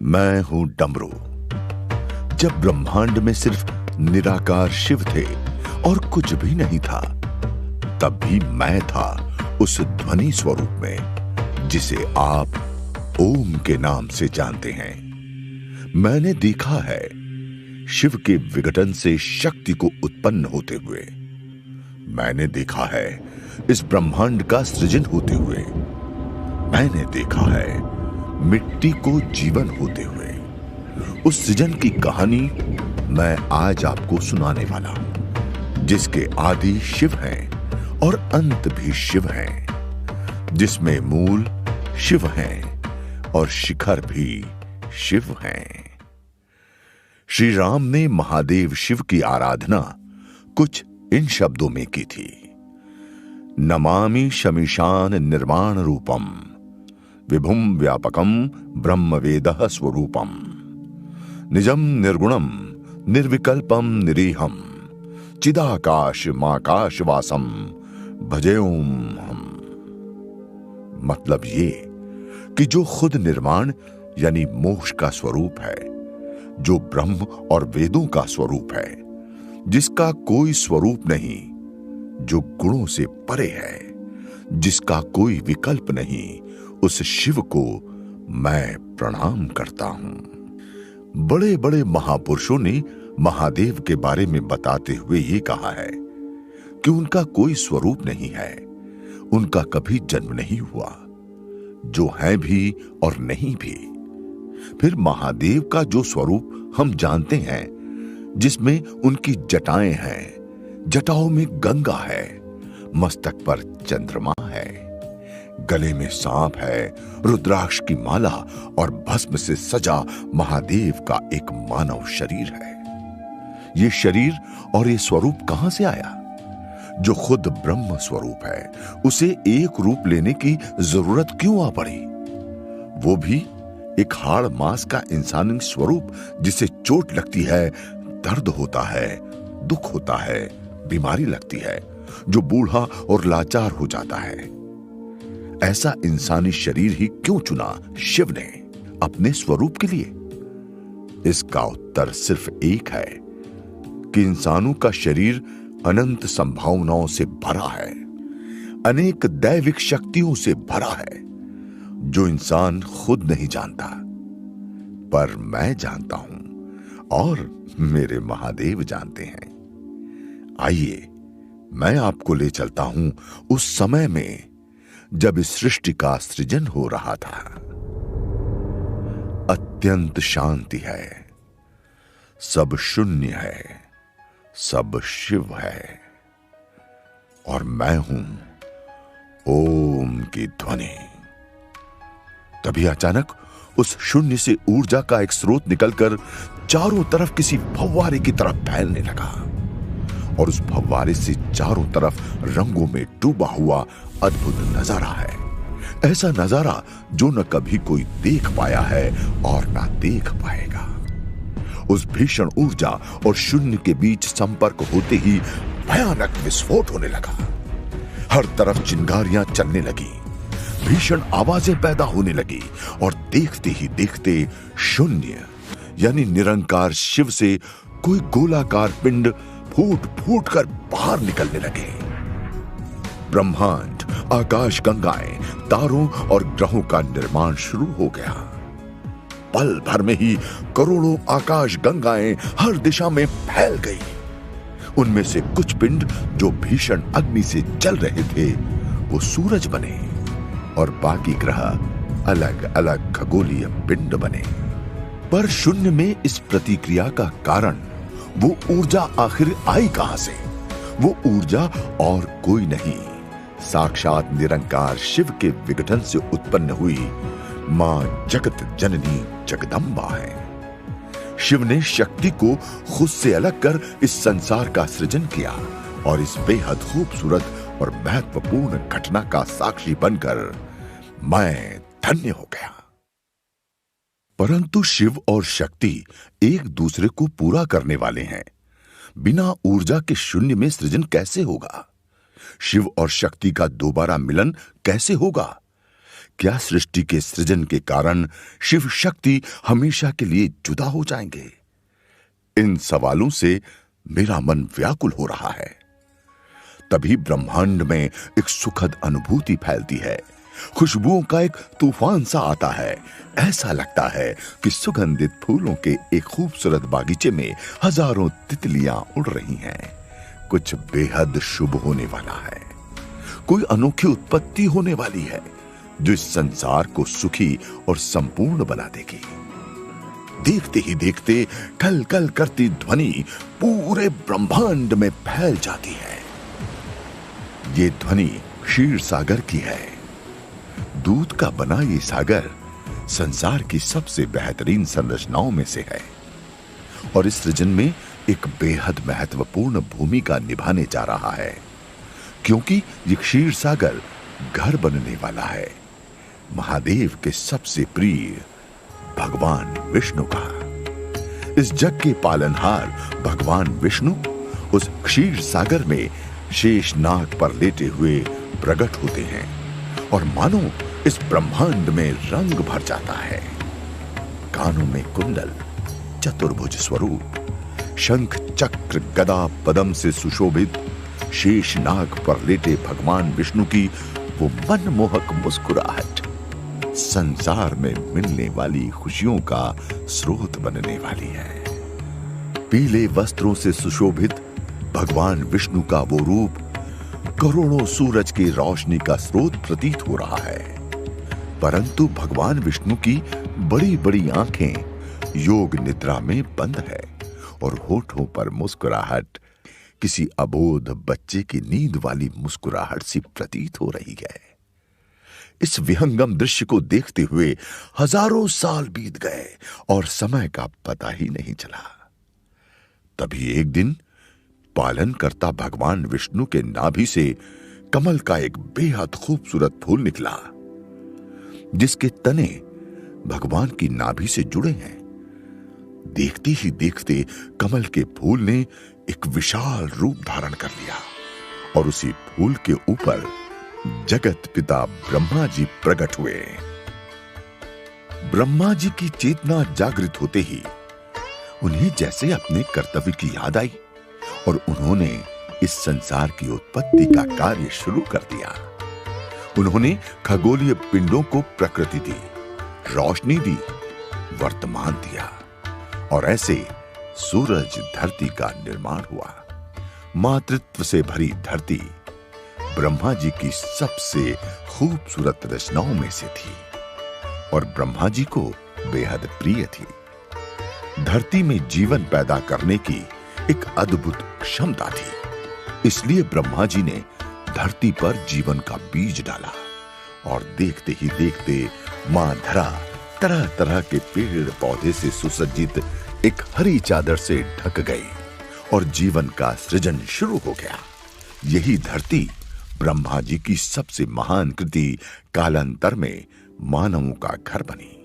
मैं हूं डमरू। जब ब्रह्मांड में सिर्फ निराकार शिव थे और कुछ भी नहीं था, तब भी मैं था उस ध्वनि स्वरूप में जिसे आप ओम के नाम से जानते हैं। मैंने देखा है शिव के विघटन से शक्ति को उत्पन्न होते हुए। मैंने देखा है इस ब्रह्मांड का सृजन होते हुए। मैंने देखा है मिट्टी को जीवन होते हुए। उस सृजन की कहानी मैं आज आपको सुनाने वाला हूं, जिसके आदि शिव हैं और अंत भी शिव हैं, जिसमें मूल शिव हैं और शिखर भी शिव हैं। श्री राम ने महादेव शिव की आराधना कुछ इन शब्दों में की थी। नमामि शमीशान निर्वाण रूपम विभुम व्यापकम ब्रह्म वेदः स्वरूपम निजम निर्गुणम निर्विकल्पम निरीहम चिदाकाश माकाश वासम भजेऊम हम। मतलब ये कि जो खुद निर्माण यानी मोक्ष का स्वरूप है, जो ब्रह्म और वेदों का स्वरूप है, जिसका कोई स्वरूप नहीं, जो गुणों से परे है, जिसका कोई विकल्प नहीं, उस शिव को मैं प्रणाम करता हूं। बड़े बड़े महापुरुषों ने महादेव के बारे में बताते हुए ये कहा है कि उनका कोई स्वरूप नहीं है, उनका कभी जन्म नहीं हुआ, जो है भी और नहीं भी। फिर महादेव का जो स्वरूप हम जानते हैं, जिसमें उनकी जटाएं हैं, जटाओं में गंगा है, मस्तक पर चंद्रमा है, गले में सांप है, रुद्राक्ष की माला और भस्म से सजा महादेव का एक मानव शरीर है। ये शरीर और ये स्वरूप कहां से आया? जो खुद ब्रह्म स्वरूप है, उसे एक रूप लेने की जरूरत क्यों आ पड़ी? वो भी एक हाड़ मांस का इंसानी स्वरूप, जिसे चोट लगती है, दर्द होता है, दुख होता है, बीमारी लगती है, जो बूढ़ा और लाचार हो जाता है। ऐसा इंसानी शरीर ही क्यों चुना शिव ने अपने स्वरूप के लिए? इसका उत्तर सिर्फ एक है कि इंसानों का शरीर अनंत संभावनाओं से भरा है, अनेक दैविक शक्तियों से भरा है, जो इंसान खुद नहीं जानता, पर मैं जानता हूं और मेरे महादेव जानते हैं। आइए मैं आपको ले चलता हूं उस समय में जब इस सृष्टि का सृजन हो रहा था। अत्यंत शांति है, सब शून्य है, सब शिव है, और मैं हूं ओम की ध्वनि। तभी अचानक उस शून्य से ऊर्जा का एक स्रोत निकलकर चारों तरफ किसी फव्वारे की तरफ फैलने लगा, और उस फव्वारे से चारों तरफ रंगों में डूबा हुआ अद्भुत नजारा है। ऐसा नजारा जो न कभी कोई देख पाया है और न देख पाएगा। उस भीषण ऊर्जा और शून्य के बीच संपर्क होते ही भयानक विस्फोट होने लगा। हर तरफ चिंगारियां चलने लगी, भीषण आवाजें पैदा होने लगी, और देखते ही देखते शून्य यानी निरंकार शिव से कोई गोलाकार पिंड फूट फूट कर बाहर निकलने लगे। ब्रह्मांड, आकाश गंगाएं, तारों और ग्रहों का निर्माण शुरू हो गया। पल भर में ही करोड़ों आकाश गंगाएं हर दिशा में फैल गई। उनमें से कुछ पिंड जो भीषण अग्नि से जल रहे थे, वो सूरज बने, और बाकी ग्रह अलग अलग खगोलीय पिंड बने। पर शून्य में इस प्रतिक्रिया का कारण, वो ऊर्जा आखिर आई कहां से? वो ऊर्जा और कोई नहीं, साक्षात निरंकार शिव के विघटन से उत्पन्न हुई मां जगत जननी जगदम्बा है। शिव ने शक्ति को खुद से अलग कर इस संसार का सृजन किया, और इस बेहद खूबसूरत और महत्वपूर्ण घटना का साक्षी बनकर मैं धन्य हो गया। परंतु शिव और शक्ति एक दूसरे को पूरा करने वाले हैं। बिना ऊर्जा के शून्य में सृजन कैसे होगा? शिव और शक्ति का दोबारा मिलन कैसे होगा? क्या सृष्टि के सृजन के कारण शिव शक्ति हमेशा के लिए जुदा हो जाएंगे? इन सवालों से मेरा मन व्याकुल हो रहा है। तभी ब्रह्मांड में एक सुखद अनुभूति फैलती है। खुशबुओं का एक तूफान सा आता है। ऐसा लगता है कि सुगंधित फूलों के एक खूबसूरत बागीचे में हजारों तितलियां उड़ रही हैं। कुछ बेहद शुभ होने वाला है। कोई अनोखी उत्पत्ति होने वाली है जो इस संसार को सुखी और संपूर्ण बना देगी। देखते ही देखते कल कल करती ध्वनि पूरे ब्रह्मांड में फैल जाती है। ये ध्वनि क्षीर सागर की है। दूध का बना ये सागर संसार की सबसे बेहतरीन संरचनाओं में से है और इस सृजन में एक बेहद महत्वपूर्ण भूमिका निभाने जा रहा है, क्योंकि ये क्षीर सागर घर बनने वाला है महादेव के सबसे प्रिय भगवान विष्णु का। इस जग के पालनहार भगवान विष्णु उस क्षीर सागर में शेष नाग पर लेटे हुए प्रकट होते हैं और मानो इस ब्रह्मांड में रंग भर जाता है। कानों में कुंडल, चतुर्भुज स्वरूप, शंख चक्र गदा पद्म से सुशोभित शेष नाग पर लेटे भगवान विष्णु की वो मनमोहक मुस्कुराहट संसार में मिलने वाली खुशियों का स्रोत बनने वाली है। पीले वस्त्रों से सुशोभित भगवान विष्णु का वो रूप करोड़ों सूरज की रोशनी का स्रोत प्रतीत हो रहा है, परंतु भगवान विष्णु की बड़ी बड़ी आंखें योग निद्रा में बंद है और होठों पर मुस्कुराहट किसी अबोध बच्चे की नींद वाली मुस्कुराहट सी प्रतीत हो रही है। इस विहंगम दृश्य को देखते हुए हजारों साल बीत गए और समय का पता ही नहीं चला। तभी एक दिन पालनकर्ता भगवान विष्णु के नाभि से कमल का एक बेहद खूबसूरत फूल निकला, जिसके तने भगवान की नाभि से जुड़े हैं। देखते ही देखते कमल के फूल ने एक विशाल रूप धारण कर लिया और उसी फूल के ऊपर जगत पिता ब्रह्मा जी प्रकट हुए। ब्रह्मा जी की चेतना जागृत होते ही उन्हें जैसे अपने कर्तव्य की याद आई और उन्होंने इस संसार की उत्पत्ति का कार्य शुरू कर दिया। उन्होंने खगोलीय पिंडों को प्रकृति दी, रोशनी दी, वर्तमान दिया और ऐसे सूरज धरती का निर्माण हुआ। मातृत्व से भरी धरती ब्रह्मा जी की सबसे खूबसूरत रचनाओं में से थी और ब्रह्मा जी को बेहद प्रिय थी। धरती में जीवन पैदा करने की एक अद्भुत क्षमता थी, इसलिए ब्रह्मा जी ने धरती पर जीवन का बीज डाला और देखते ही देखते मां धरा तरह तरह के पेड़ पौधे से सुसज्जित एक हरी चादर से ढक गई और जीवन का सृजन शुरू हो गया। यही धरती ब्रह्मा जी की सबसे महान कृति कालांतर में मानवों का घर बनी।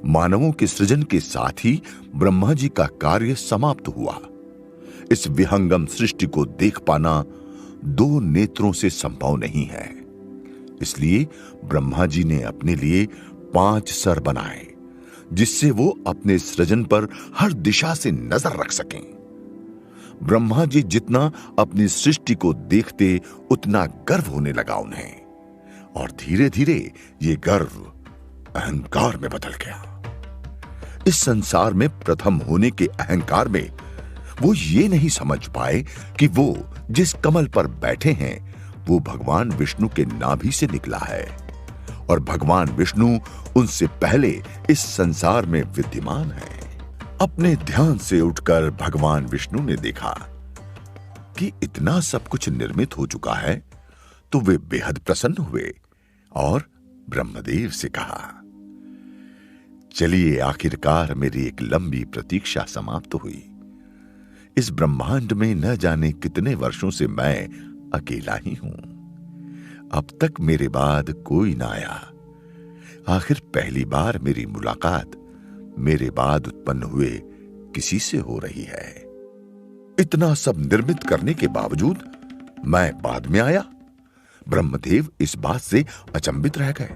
मानवों के सृजन के साथ ही ब्रह्मा जी का कार्य समाप्त हुआ। इस विहंगम सृष्टि को देख पाना दो नेत्रों से संभव नहीं है, इसलिए ब्रह्मा जी ने अपने लिए 5 सर बनाए, जिससे वो अपने सृजन पर हर दिशा से नजर रख सकें। ब्रह्मा जी जितना अपनी सृष्टि को देखते उतना गर्व होने लगा उन्हें और धीरे धीरे ये गर्व अहंकार में बदल गया। इस संसार में प्रथम होने के अहंकार में वो ये नहीं समझ पाए कि वो जिस कमल पर बैठे हैं वो भगवान विष्णु के नाभि से निकला है और भगवान विष्णु उनसे पहले इस संसार में विद्यमान है। अपने ध्यान से उठकर भगवान विष्णु ने देखा कि इतना सब कुछ निर्मित हो चुका है, तो वे बेहद प्रसन्न हुए और ब्रह्मदेव से कहा, चलिए आखिरकार मेरी एक लंबी प्रतीक्षा समाप्त हुई। इस ब्रह्मांड में न जाने कितने वर्षों से मैं अकेला ही हूं। अब तक मेरे बाद कोई ना आया। आखिर पहली बार मेरी मुलाकात मेरे बाद उत्पन्न हुए किसी से हो रही है। इतना सब निर्मित करने के बावजूद मैं बाद में आया। ब्रह्मदेव इस बात से अचंभित रह गए।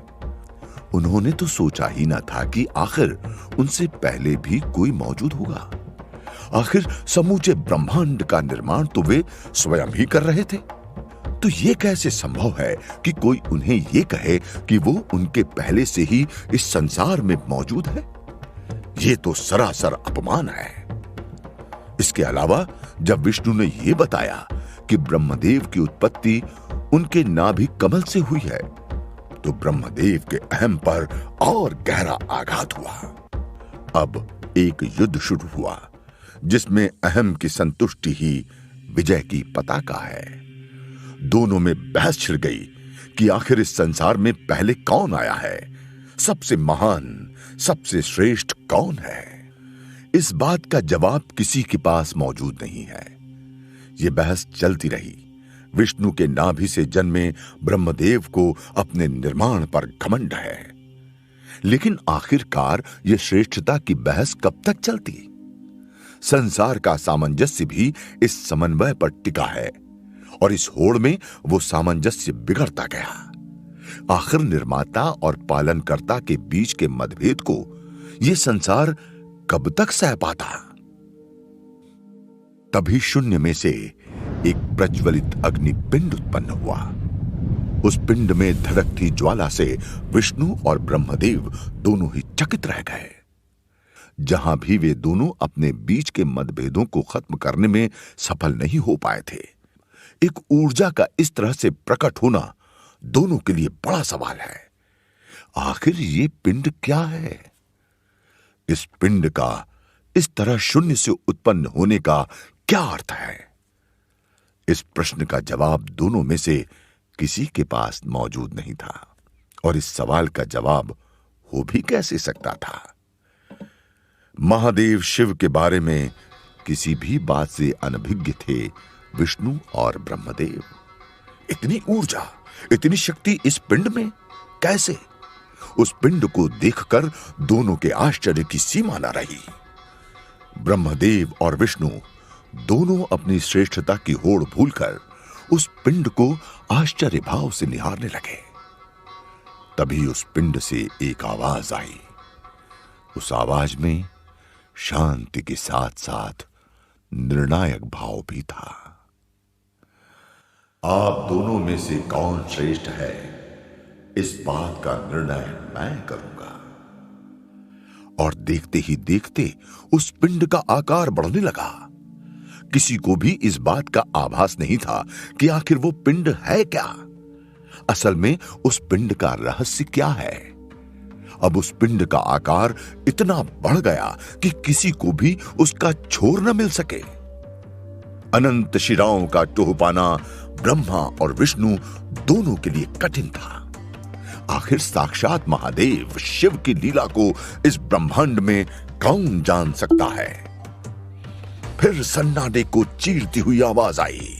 उन्होंने तो सोचा ही ना था कि आखिर उनसे पहले भी कोई मौजूद होगा। आखिर समूचे ब्रह्मांड का निर्माण तो वे स्वयं ही कर रहे थे। तो ये कैसे संभव है कि कोई उन्हें ये कहे कि वो उनके पहले से ही इस संसार में मौजूद है? ये तो सरासर अपमान है। इसके अलावा जब विष्णु ने यह बताया कि ब्रह्मदेव की उत्पत्ति उनके नाभि कमल से हुई है, तो ब्रह्मदेव के अहम पर और गहरा आघात हुआ। अब एक युद्ध शुरू हुआ जिसमें अहम की संतुष्टि ही विजय की पताका है। दोनों में बहस छिड़ गई कि आखिर इस संसार में पहले कौन आया है, सबसे महान, सबसे श्रेष्ठ कौन है। इस बात का जवाब किसी के पास मौजूद नहीं है। यह बहस चलती रही। विष्णु के नाभि से जन्मे ब्रह्मदेव को अपने निर्माण पर घमंड है, लेकिन आखिरकार यह श्रेष्ठता की बहस कब तक चलती? संसार का सामंजस्य भी इस समन्वय पर टिका है और इस होड़ में वो सामंजस्य बिगड़ता गया। आखिर निर्माता और पालनकर्ता के बीच के मतभेद को यह संसार कब तक सह पाता? तभी शून्य में से एक प्रज्वलित अग्नि पिंड उत्पन्न हुआ। उस पिंड में धड़कती ज्वाला से विष्णु और ब्रह्मदेव दोनों ही चकित रह गए। जहां भी वे दोनों अपने बीच के मतभेदों को खत्म करने में सफल नहीं हो पाए थे, एक ऊर्जा का इस तरह से प्रकट होना दोनों के लिए बड़ा सवाल है। आखिर ये पिंड क्या है? इस पिंड का इस तरह शून्य से उत्पन्न होने का क्या अर्थ है? इस प्रश्न का जवाब दोनों में से किसी के पास मौजूद नहीं था, और इस सवाल का जवाब हो भी कैसे सकता था? महादेव शिव के बारे में किसी भी बात से अनभिज्ञ थे विष्णु और ब्रह्मदेव। इतनी ऊर्जा, इतनी शक्ति इस पिंड में कैसे? उस पिंड को देखकर दोनों के आश्चर्य की सीमा न रही। ब्रह्मदेव और विष्णु दोनों अपनी श्रेष्ठता की होड़ भूलकर उस पिंड को आश्चर्य भाव से निहारने लगे। तभी उस पिंड से एक आवाज आई। उस आवाज में शांति के साथ साथ निर्णायक भाव भी था। आप दोनों में से कौन श्रेष्ठ है, इस बात का निर्णय मैं करूंगा। और देखते ही देखते उस पिंड का आकार बढ़ने लगा। किसी को भी इस बात का आभास नहीं था कि आखिर वो पिंड है क्या। असल में उस पिंड का रहस्य क्या है? अब उस पिंड का आकार इतना बढ़ गया कि किसी को भी उसका छोर न मिल सके। अनंत शिराओं का टोह पाना ब्रह्मा और विष्णु दोनों के लिए कठिन था। आखिर साक्षात महादेव शिव की लीला को इस ब्रह्मांड में कौन जान सकता है? फिर सन्नाटे को चीरती हुई आवाज आई।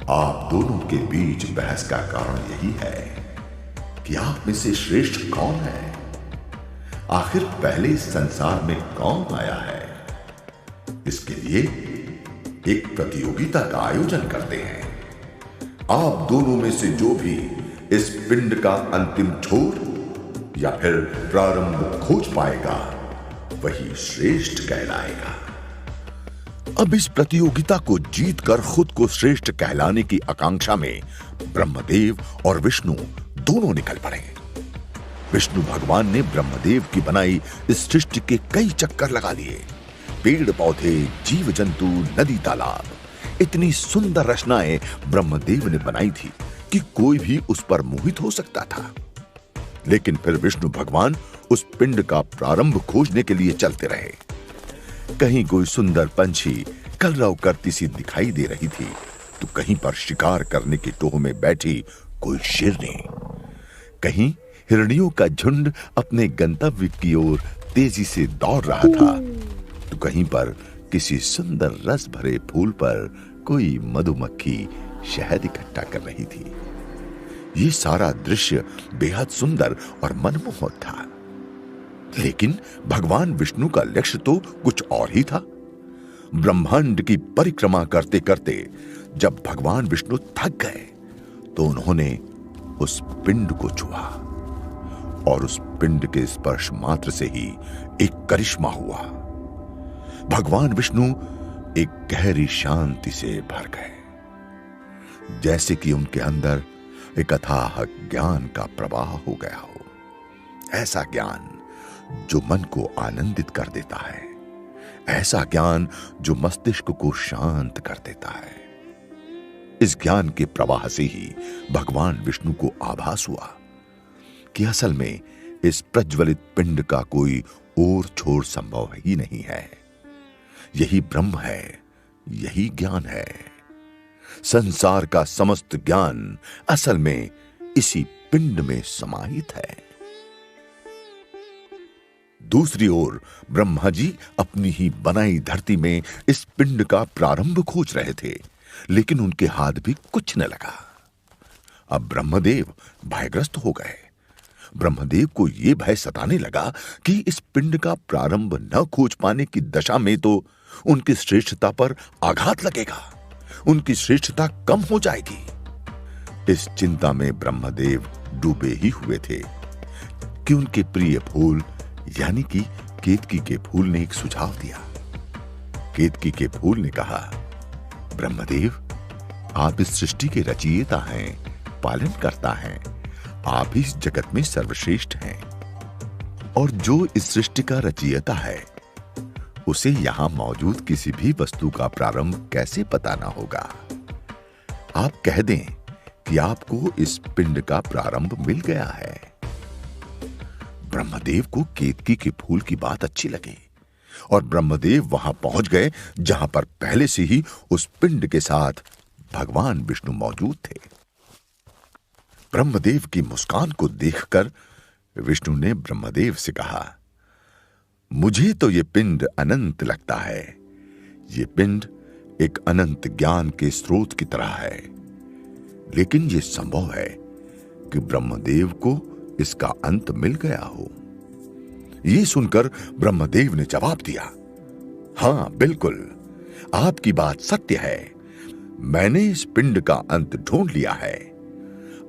आप दोनों के बीच बहस का कारण यही है कि आप में से श्रेष्ठ कौन है। आखिर पहले इस संसार में कौन आया है? इसके लिए एक प्रतियोगिता का आयोजन करते हैं। आप दोनों में से जो भी इस पिंड का अंतिम छोर या फिर प्रारंभ खोज पाएगा, वही श्रेष्ठ कहलाएगा। अब इस प्रतियोगिता को जीतकर खुद को श्रेष्ठ कहलाने की आकांक्षा में ब्रह्मदेव और विष्णु दोनों निकल पड़े। विष्णु भगवान ने ब्रह्मदेव की बनाई इस सृष्टि के कई चक्कर लगा लिए। पेड़ पौधे, जीव जंतु, नदी तालाब, इतनी सुंदर रचनाएं ब्रह्मदेव ने बनाई थी कि कोई भी उस पर मोहित हो सकता था। लेकिन फिर विष्णु भगवान उस पिंड का प्रारंभ खोजने के लिए चलते रहे। कहीं कोई सुंदर पंछी कलरव करती सी दिखाई दे रही थी, तो कहीं पर शिकार करने की टोह में बैठी कोई शेरनी, कहीं हिरणियों का झुंड अपने गंतव्य की ओर तेजी से दौड़ रहा था, तो कहीं पर किसी सुंदर रस भरे फूल पर कोई मधुमक्खी शहद इकट्ठा कर रही थी। ये सारा दृश्य बेहद सुंदर और मनमोहक था। लेकिन भगवान विष्णु का लक्ष्य तो कुछ और ही था। ब्रह्मांड की परिक्रमा करते करते जब भगवान विष्णु थक गए, तो उन्होंने उस पिंड को छुआ। और उस पिंड के स्पर्श मात्र से ही एक करिश्मा हुआ। भगवान विष्णु एक गहरी शांति से भर गए, जैसे कि उनके अंदर एक अथाह ज्ञान का प्रवाह हो गया हो। ऐसा ज्ञान जो मन को आनंदित कर देता है, ऐसा ज्ञान जो मस्तिष्क को शांत कर देता है। इस ज्ञान के प्रवाह से ही भगवान विष्णु को आभास हुआ कि असल में इस प्रज्वलित पिंड का कोई और छोर संभव ही नहीं है। यही ब्रह्म है, यही ज्ञान है। संसार का समस्त ज्ञान असल में इसी पिंड में समाहित है। दूसरी ओर ब्रह्मा जी अपनी ही बनाई धरती में इस पिंड का प्रारंभ खोज रहे थे, लेकिन उनके हाथ भी कुछ न लगा। अब ब्रह्मदेव भयग्रस्त हो गए। ब्रह्मदेव को यह भय सताने लगा कि इस पिंड का प्रारंभ न खोज पाने की दशा में तो उनकी श्रेष्ठता पर आघात लगेगा, उनकी श्रेष्ठता कम हो जाएगी। इस चिंता में ब्रह्मदेव डूबे ही हुए थे कि उनके प्रिय फूल यानी कि केतकी के फूल ने एक सुझाव दिया। केतकी के फूल ने कहा, ब्रह्मदेव, आप इस सृष्टि के रचयिता हैं, पालन करता हैं, आप इस जगत में सर्वश्रेष्ठ हैं, और जो इस सृष्टि का रचयिता है उसे यहां मौजूद किसी भी वस्तु का प्रारंभ कैसे पता ना होगा। आप कह दें कि आपको इस पिंड का प्रारंभ मिल गया है। ब्रह्मदेव को केतकी के फूल की बात अच्छी लगी और ब्रह्मदेव वहां पहुंच गए जहां पर पहले से ही उस पिंड के साथ भगवान विष्णु मौजूद थे। ब्रह्मदेव की मुस्कान को देखकर विष्णु ने ब्रह्मदेव से कहा, मुझे तो ये पिंड अनंत लगता है। ये पिंड एक अनंत ज्ञान के स्रोत की तरह है, लेकिन यह संभव है कि ब्रह्मदेव को इसका अंत मिल गया हो। यह सुनकर ब्रह्मदेव ने जवाब दिया, हां बिल्कुल, आपकी बात सत्य है। मैंने इस पिंड का अंत ढूंढ लिया है।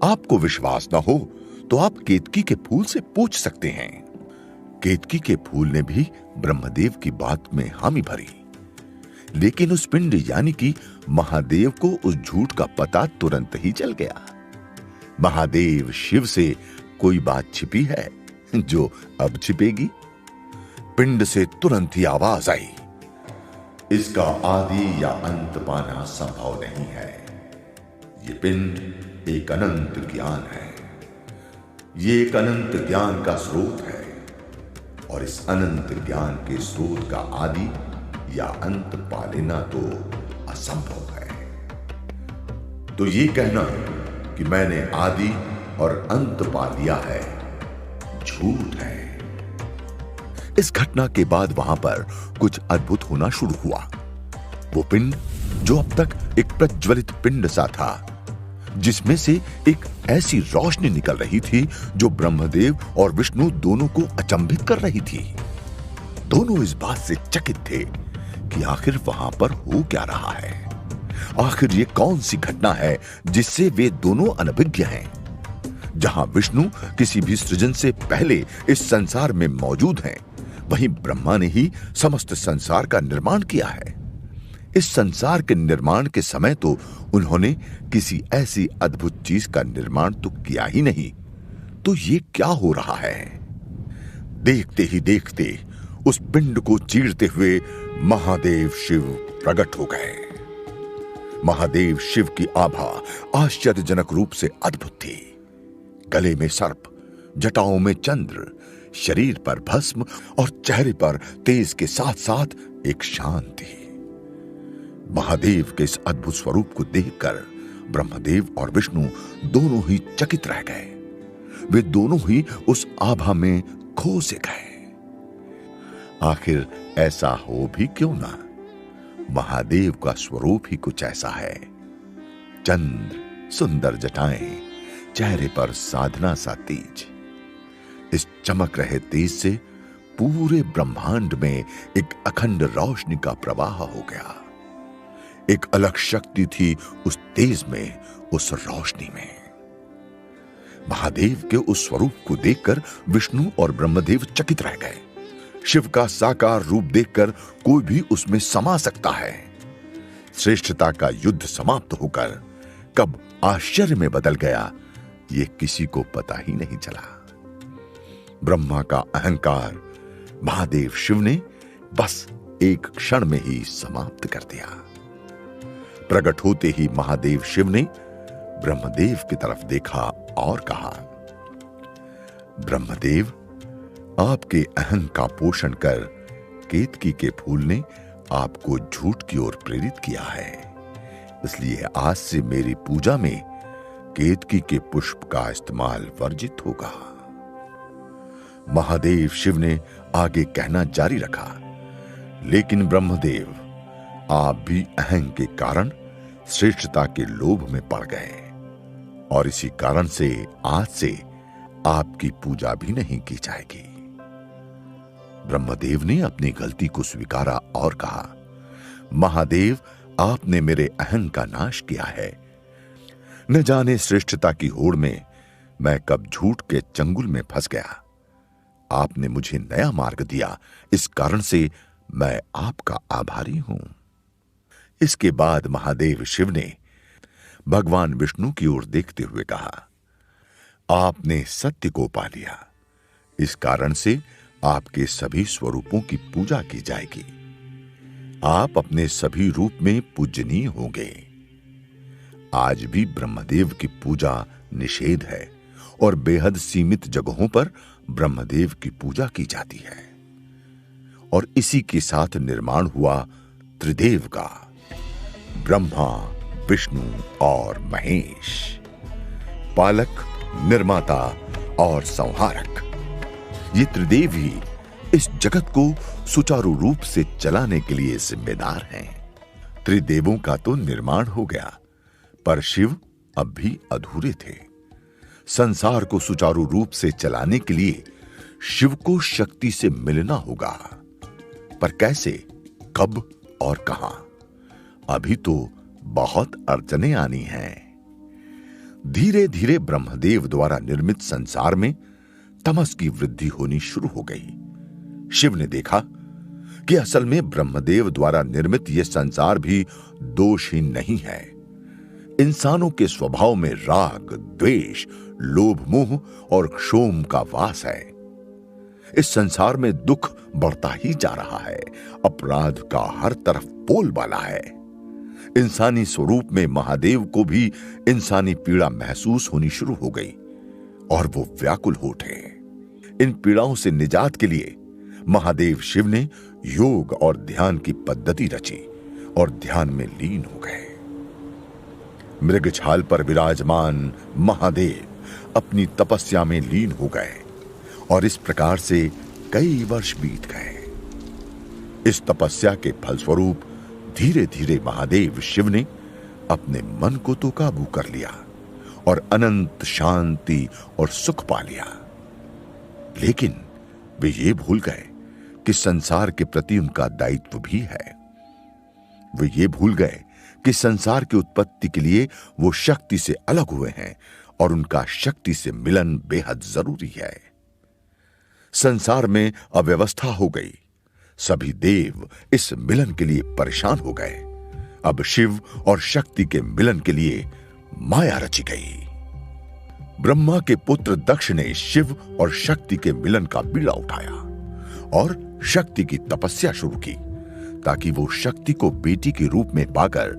आपको विश्वास न हो तो आप केतकी के फूल से पूछ सकते हैं। केतकी के फूल ने भी ब्रह्मदेव की बात में हामी भरी, लेकिन उस पिंड यानी कि महादेव को उस झूठ का पता तुरंत ही चल गया। महादेव शिव से कोई बात छिपी है जो अब छिपेगी? पिंड से तुरंत ही आवाज आई, इसका आदि या अंत पाना संभव नहीं है। ये पिंड एक अनंत ज्ञान है। ये एक अनंत ज्ञान का स्रोत है और इस अनंत ज्ञान के स्रोत का आदि या अंत पा लेना तो असंभव है। तो ये कहना कि मैंने आदि और अंत पा लिया है, झूठ है। इस घटना के बाद वहां पर कुछ अद्भुत होना शुरू हुआ। वो पिंड जो अब तक एक प्रज्वलित पिंड सा था, जिसमें से एक ऐसी रोशनी निकल रही थी जो ब्रह्मदेव और विष्णु दोनों को अचंभित कर रही थी। दोनों इस बात से चकित थे कि आखिर वहां पर हो क्या रहा है। आखिर ये कौन सी घटना है जिससे वे दोनों अनभिज्ञ हैं। जहां विष्णु किसी भी सृजन से पहले इस संसार में मौजूद हैं, वहीं ब्रह्मा ने ही समस्त संसार का निर्माण किया है। इस संसार के निर्माण के समय तो उन्होंने किसी ऐसी अद्भुत चीज का निर्माण तो किया ही नहीं। तो ये क्या हो रहा है? देखते ही देखते उस पिंड को चीरते हुए महादेव शिव प्रकट हो गए। महादेव शिव की आभा आश्चर्यजनक रूप से अद्भुत थी। गले में सर्प, जटाओं में चंद्र, शरीर पर भस्म और चेहरे पर तेज के साथ साथ एक शांति। महादेव के इस अद्भुत स्वरूप को देखकर ब्रह्मदेव और विष्णु दोनों ही चकित रह गए। वे दोनों ही उस आभा में खो से गए। आखिर ऐसा हो भी क्यों ना? महादेव का स्वरूप ही कुछ ऐसा है। चंद्र, सुंदर जटाएं, चेहरे पर साधना सा तेज। इस चमक रहे तेज से पूरे ब्रह्मांड में एक अखंड रोशनी का प्रवाह हो गया। एक अलग शक्ति थी उस तेज में, उस रोशनी में। महादेव के उस स्वरूप को देखकर विष्णु और ब्रह्मदेव चकित रह गए। शिव का साकार रूप देखकर कोई भी उसमें समा सकता है। श्रेष्ठता का युद्ध समाप्त होकर कब आश्चर्य में बदल गया, ये किसी को पता ही नहीं चला। ब्रह्मा का अहंकार महादेव शिव ने बस एक क्षण में ही समाप्त कर दिया। प्रकट होते ही महादेव शिव ने ब्रह्मदेव की तरफ देखा और कहा, ब्रह्मदेव, आपके अहं का पोषण कर केतकी के फूल ने आपको झूठ की ओर प्रेरित किया है, इसलिए आज से मेरी पूजा में केतकी के पुष्प का इस्तेमाल वर्जित होगा। महादेव शिव ने आगे कहना जारी रखा, लेकिन ब्रह्मदेव, आप भी अहं के कारण श्रेष्ठता के लोभ में पड़ गए और इसी कारण से आज से आपकी पूजा भी नहीं की जाएगी। ब्रह्मदेव ने अपनी गलती को स्वीकारा और कहा, महादेव, आपने मेरे अहं का नाश किया है। न जाने श्रेष्ठता की होड़ में मैं कब झूठ के चंगुल में फंस गया। आपने मुझे नया मार्ग दिया, इस कारण से मैं आपका आभारी हूं। इसके बाद महादेव शिव ने भगवान विष्णु की ओर देखते हुए कहा, आपने सत्य को पा लिया, इस कारण से आपके सभी स्वरूपों की पूजा की जाएगी। आप अपने सभी रूप में पूजनीय होंगे। आज भी ब्रह्मदेव की पूजा निषेध है और बेहद सीमित जगहों पर ब्रह्मदेव की पूजा की जाती है। और इसी के साथ निर्माण हुआ त्रिदेव का, ब्रह्मा, विष्णु और महेश, पालक, निर्माता और संहारक। ये त्रिदेव ही इस जगत को सुचारू रूप से चलाने के लिए जिम्मेदार हैं। त्रिदेवों का तो निर्माण हो गया, पर शिव अब भी अधूरे थे। संसार को सुचारू रूप से चलाने के लिए शिव को शक्ति से मिलना होगा, पर कैसे, कब और कहां, अभी तो बहुत अड़चने आनी हैं। धीरे धीरे ब्रह्मदेव द्वारा निर्मित संसार में तमस की वृद्धि होनी शुरू हो गई। शिव ने देखा कि असल में ब्रह्मदेव द्वारा निर्मित यह संसार भी दोषहीन नहीं है। इंसानों के स्वभाव में राग, द्वेष, लोभ, मोह और क्षोभ का वास है। इस संसार में दुख बढ़ता ही जा रहा है। अपराध का हर तरफ बोलबाला है। इंसानी स्वरूप में महादेव को भी इंसानी पीड़ा महसूस होनी शुरू हो गई और वो व्याकुल हो उठे। इन पीड़ाओं से निजात के लिए महादेव शिव ने योग और ध्यान की पद्धति रची और ध्यान में लीन हो गए। मृगछाल पर विराजमान महादेव अपनी तपस्या में लीन हो गए और इस प्रकार से कई वर्ष बीत गए। इस तपस्या के फलस्वरूप धीरे धीरे महादेव शिव ने अपने मन को तो काबू कर लिया और अनंत शांति और सुख पा लिया। लेकिन वे ये भूल गए कि संसार के प्रति उनका दायित्व भी है। वे ये भूल गए कि संसार की उत्पत्ति के लिए वो शक्ति से अलग हुए हैं और उनका शक्ति से मिलन बेहद जरूरी है। संसार में अव्यवस्था हो गई। सभी देव इस मिलन के लिए परेशान हो गए। अब शिव और शक्ति के मिलन के लिए माया रची गई। ब्रह्मा के पुत्र दक्ष ने शिव और शक्ति के मिलन का बीड़ा उठाया और शक्ति की तपस्या शुरू की ताकि वो शक्ति को बेटी के रूप में पाकर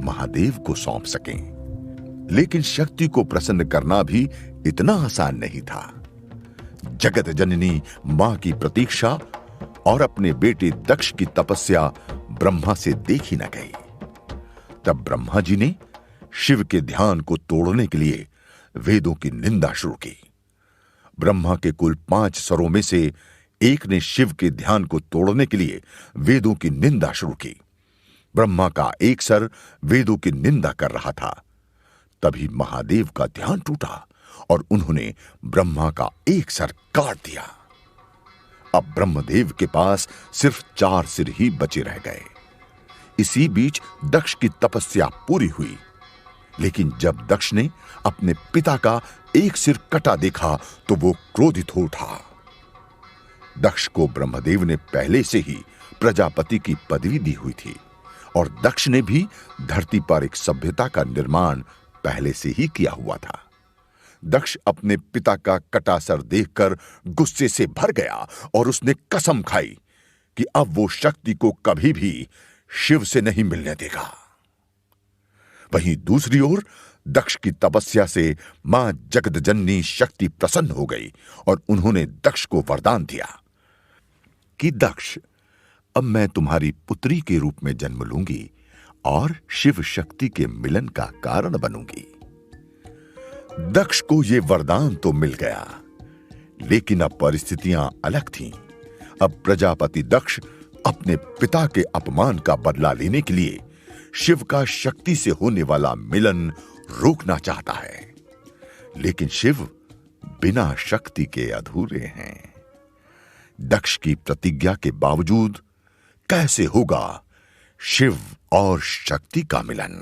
महादेव को सौंप सकें। लेकिन शक्ति को प्रसन्न करना भी इतना आसान नहीं था। जगत जननी मां की प्रतीक्षा और अपने बेटे दक्ष की तपस्या ब्रह्मा से देखी न गई। तब ब्रह्मा जी ने शिव के ध्यान को तोड़ने के लिए वेदों की निंदा शुरू की। ब्रह्मा के कुल 5 सरों में से एक ने शिव के ध्यान को तोड़ने के लिए वेदों की निंदा शुरू की। ब्रह्मा का एक सर वेदों की निंदा कर रहा था। तभी महादेव का ध्यान टूटा और उन्होंने ब्रह्मा का एक सर काट दिया। अब ब्रह्मदेव के पास सिर्फ 4 सिर ही बचे रह गए। इसी बीच दक्ष की तपस्या पूरी हुई। लेकिन जब दक्ष ने अपने पिता का एक सिर कटा देखा तो वो क्रोधित हो उठा। दक्ष को ब्रह्मदेव ने पहले से ही प्रजापति की पदवी दी हुई थी और दक्ष ने भी धरती पर एक सभ्यता का निर्माण पहले से ही किया हुआ था। दक्ष अपने पिता का कटा सर देखकर गुस्से से भर गया और उसने कसम खाई कि अब वो शक्ति को कभी भी शिव से नहीं मिलने देगा। वहीं दूसरी ओर दक्ष की तपस्या से मां जगदजननी शक्ति प्रसन्न हो गई और उन्होंने दक्ष को वरदान दिया कि दक्ष, अब मैं तुम्हारी पुत्री के रूप में जन्म लूंगी और शिव शक्ति के मिलन का कारण बनूंगी। दक्ष को यह वरदान तो मिल गया, लेकिन अब परिस्थितियां अलग थीं। अब प्रजापति दक्ष अपने पिता के अपमान का बदला लेने के लिए शिव का शक्ति से होने वाला मिलन रोकना चाहता है, लेकिन शिव बिना शक्ति के अधूरे हैं। दक्ष की प्रतिज्ञा के बावजूद कैसे होगा शिव और शक्ति का मिलन?